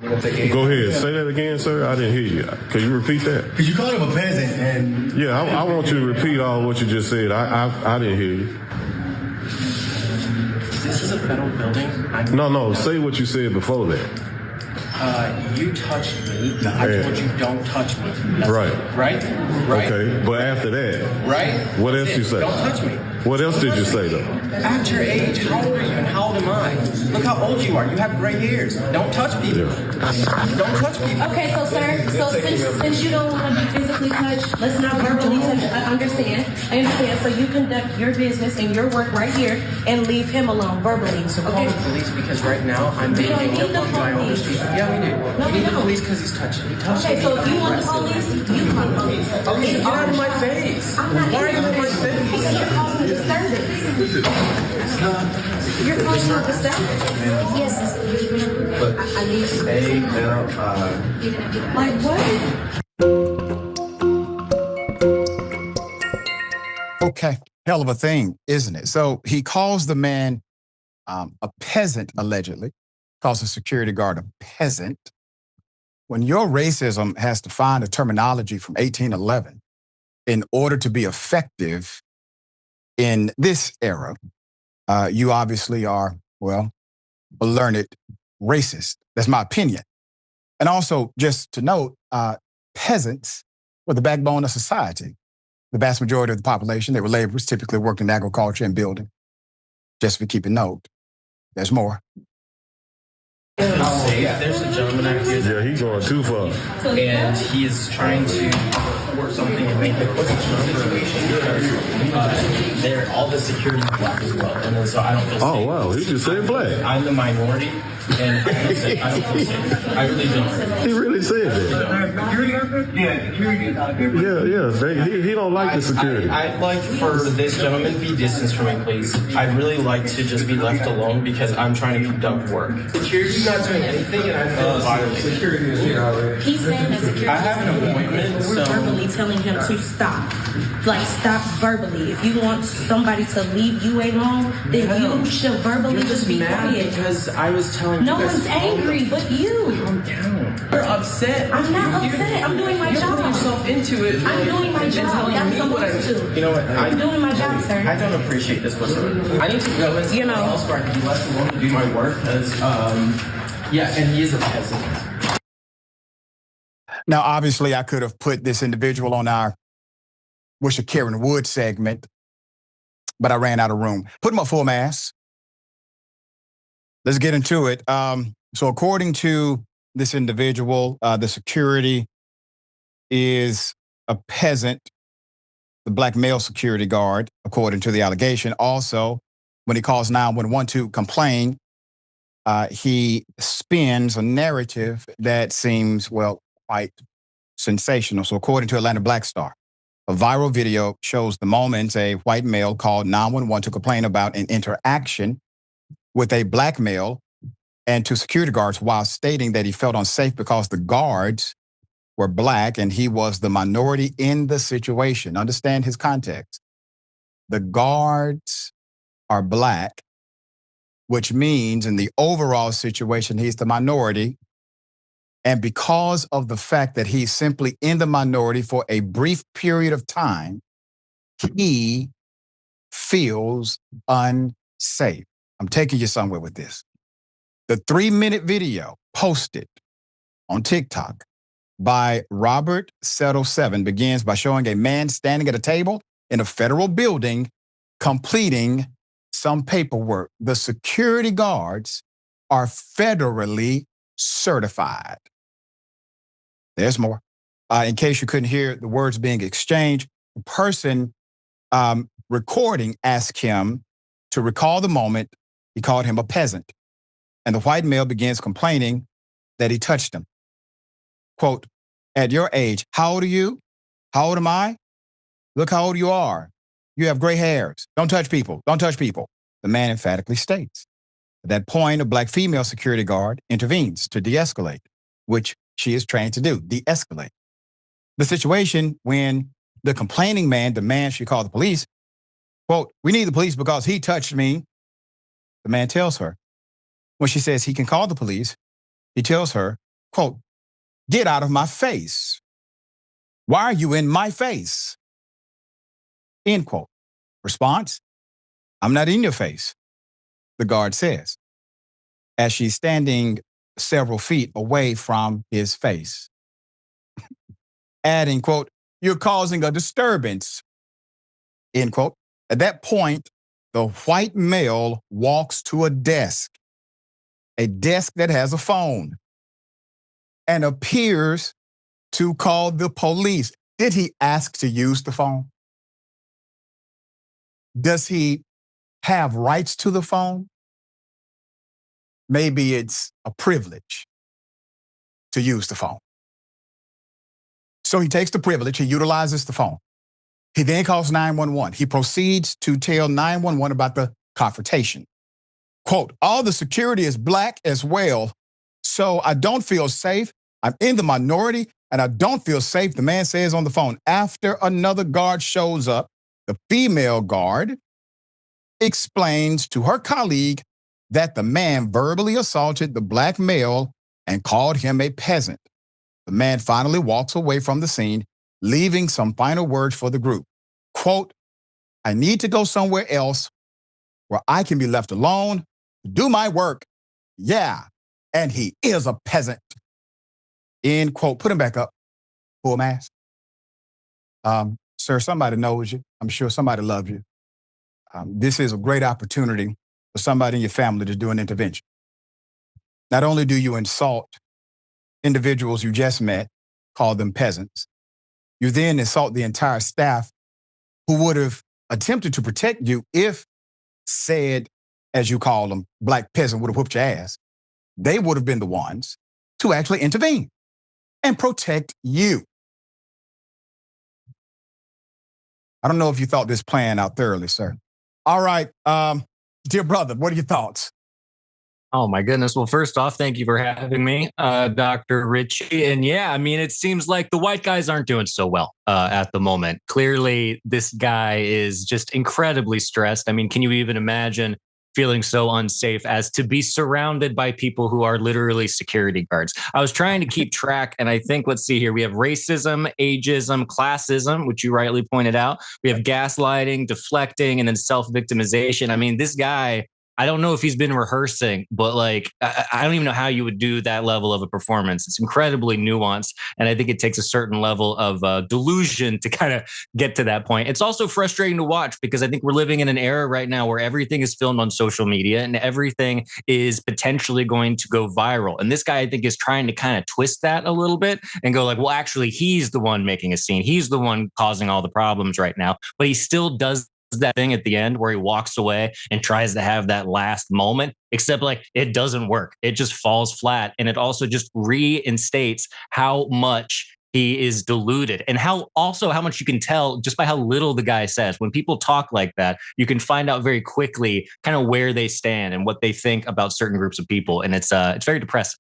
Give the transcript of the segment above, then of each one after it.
Go ahead. Say that again, sir. I didn't hear you. Could you repeat that? Because you called him a peasant, and yeah, I want you to repeat all what you just said. I didn't hear you. This is a federal building. No. Say what you said before that. You touched me. I told you don't touch me. Right. Right? Okay, but after that. Right? What else you say? Don't touch me. What else did you say, though? At your age, how old are you and how old am I? Look how old you are. You have gray hairs. Don't touch people. Yeah. Don't touch people. Okay, so sir, since you don't want to be physically touched, let's not verbally touch. I understand. So you conduct your business and your work right here and leave him alone verbally. So call the police because right now I'm being held up by all the streets. Yeah, we do. We need the police because he's touching me. Okay, so if you want the police, you call the police. Okay, get out of my face. Why are you in my face? Because you're causing a disturbance. You're causing a disturbance. Yes. But I need to stay down. Like what? Okay, hell of a thing, isn't it? So he calls the man a peasant, allegedly. Calls the security guard a peasant. When your racism has to find a terminology from 1811 in order to be effective in this era, you obviously are, well, a learned racist. That's my opinion. And also, just to note, peasants were the backbone of society. The vast majority of the population, they were laborers, typically worked in agriculture and building. Just for keeping note, there's more. There's a gentleman out here. Yeah, he's going too far. And he is trying to work something and make a quick situation because they're all the security black as well. And then so I don't feel safe. Oh, wow. He just said black. I'm the minority, and I don't feel safe. I really don't. He really said that. Yeah. He don't like the security. I'd like for this gentleman to be distanced from me, please. I'd really like to just be left alone because I'm trying to conduct work. Security's not doing anything, and I feel violated. Security is here already. He's saying that security. I have an appointment, We're verbally telling him to stop. Like, stop verbally. If you want somebody to leave you alone, then you should verbally just be quiet. Because I was telling no you guys. One's angry but you. Calm down. You're upset. I'm not upset. I'm doing my job. You're putting yourself into it. I'm doing my job. That's supposed to. You know what? I'm doing my job, sir. I don't appreciate this whatsoever. I need to go somewhere else where I can be left alone to do my work because, yeah, and he is a peasant. Now, obviously, I could have put this individual on our Wish a Karen Wood segment, but I ran out of room. Put him up full mass. Let's get into it. So according to this individual, the security is a peasant, the black male security guard, according to the allegation. Also, when he calls 911 to complain, he spins a narrative that seems, well, quite sensational. So according to Atlanta Black Star, a viral video shows the moment a white male called 911 to complain about an interaction with a black male and to security guards while stating that he felt unsafe because the guards were black and he was the minority in the situation. Understand his context. The guards are black, which means in the overall situation, he's the minority. And because of the fact that he's simply in the minority for a brief period of time, he feels unsafe. I'm taking you somewhere with this. The 3-minute video posted on TikTok by Robert Settle 7 begins by showing a man standing at a table in a federal building completing some paperwork. The security guards are federally certified. There's more. In case you couldn't hear the words being exchanged, the person recording asked him to recall the moment he called him a peasant. And the white male begins complaining that he touched him. Quote, at your age, how old are you? How old am I? Look how old you are. You have gray hairs. Don't touch people. Don't touch people. The man emphatically states. At that point, a black female security guard intervenes to de-escalate, which she is trained to do, de-escalate. The situation when the complaining man demands she call the police, quote, we need the police because he touched me. The man tells her. When she says he can call the police, he tells her quote, get out of my face. Why are you in my face? End quote. Response, I'm not in your face, the guard says, as she's standing several feet away from his face. Adding, quote, you're causing a disturbance, end quote. At that point, the white male walks to a desk that has a phone, and appears to call the police. Did he ask to use the phone? Does he have rights to the phone? Maybe it's a privilege to use the phone. So he takes the privilege, he utilizes the phone. He then calls 911. He proceeds to tell 911 about the confrontation. Quote, all the security is black as well, so I don't feel safe. I'm in the minority and I don't feel safe, the man says on the phone. After another guard shows up, the female guard explains to her colleague that the man verbally assaulted the black male and called him a peasant. The man finally walks away from the scene, leaving some final words for the group. Quote, I need to go somewhere else where I can be left alone, do my work. Yeah, and he is a peasant. End quote. Put him back up. Full mask. Sir, somebody knows you. I'm sure somebody loves you. This is a great opportunity for somebody in your family to do an intervention. Not only do you insult individuals you just met, call them peasants, you then insult the entire staff who would have attempted to protect you if said, as you call them, black peasant would have whooped your ass. They would have been the ones to actually intervene and protect you. I don't know if you thought this plan out thoroughly, sir. All right, dear brother, what are your thoughts? Oh my goodness. Well, first off, thank you for having me, Dr. Richey. And yeah, I mean, it seems like the white guys aren't doing so well at the moment. Clearly, this guy is just incredibly stressed. I mean, can you even imagine feeling so unsafe as to be surrounded by people who are literally security guards? I was trying to keep track, and I think, let's see here, we have racism, ageism, classism, which you rightly pointed out. We have gaslighting, deflecting, and then self-victimization. I mean, this guy, I don't know if he's been rehearsing, but like, I don't even know how you would do that level of a performance. It's incredibly nuanced. And I think it takes a certain level of delusion to kind of get to that point. It's also frustrating to watch because I think we're living in an era right now where everything is filmed on social media and everything is potentially going to go viral. And this guy, I think, is trying to kind of twist that a little bit and go like, well, actually, he's the one making a scene. He's the one causing all the problems right now. But he still does that thing at the end where he walks away and tries to have that last moment, except like it doesn't work. It just falls flat. And it also just reinstates how much he is deluded and how much you can tell just by how little the guy says. When people talk like that, you can find out very quickly kind of where they stand and what they think about certain groups of people. And it's very depressing.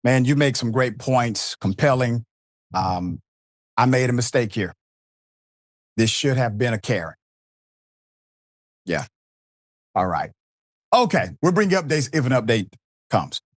Man, you make some great points, compelling. I made a mistake here. This should have been a Karen. Yeah. All right. Okay. We'll bring you updates if an update comes.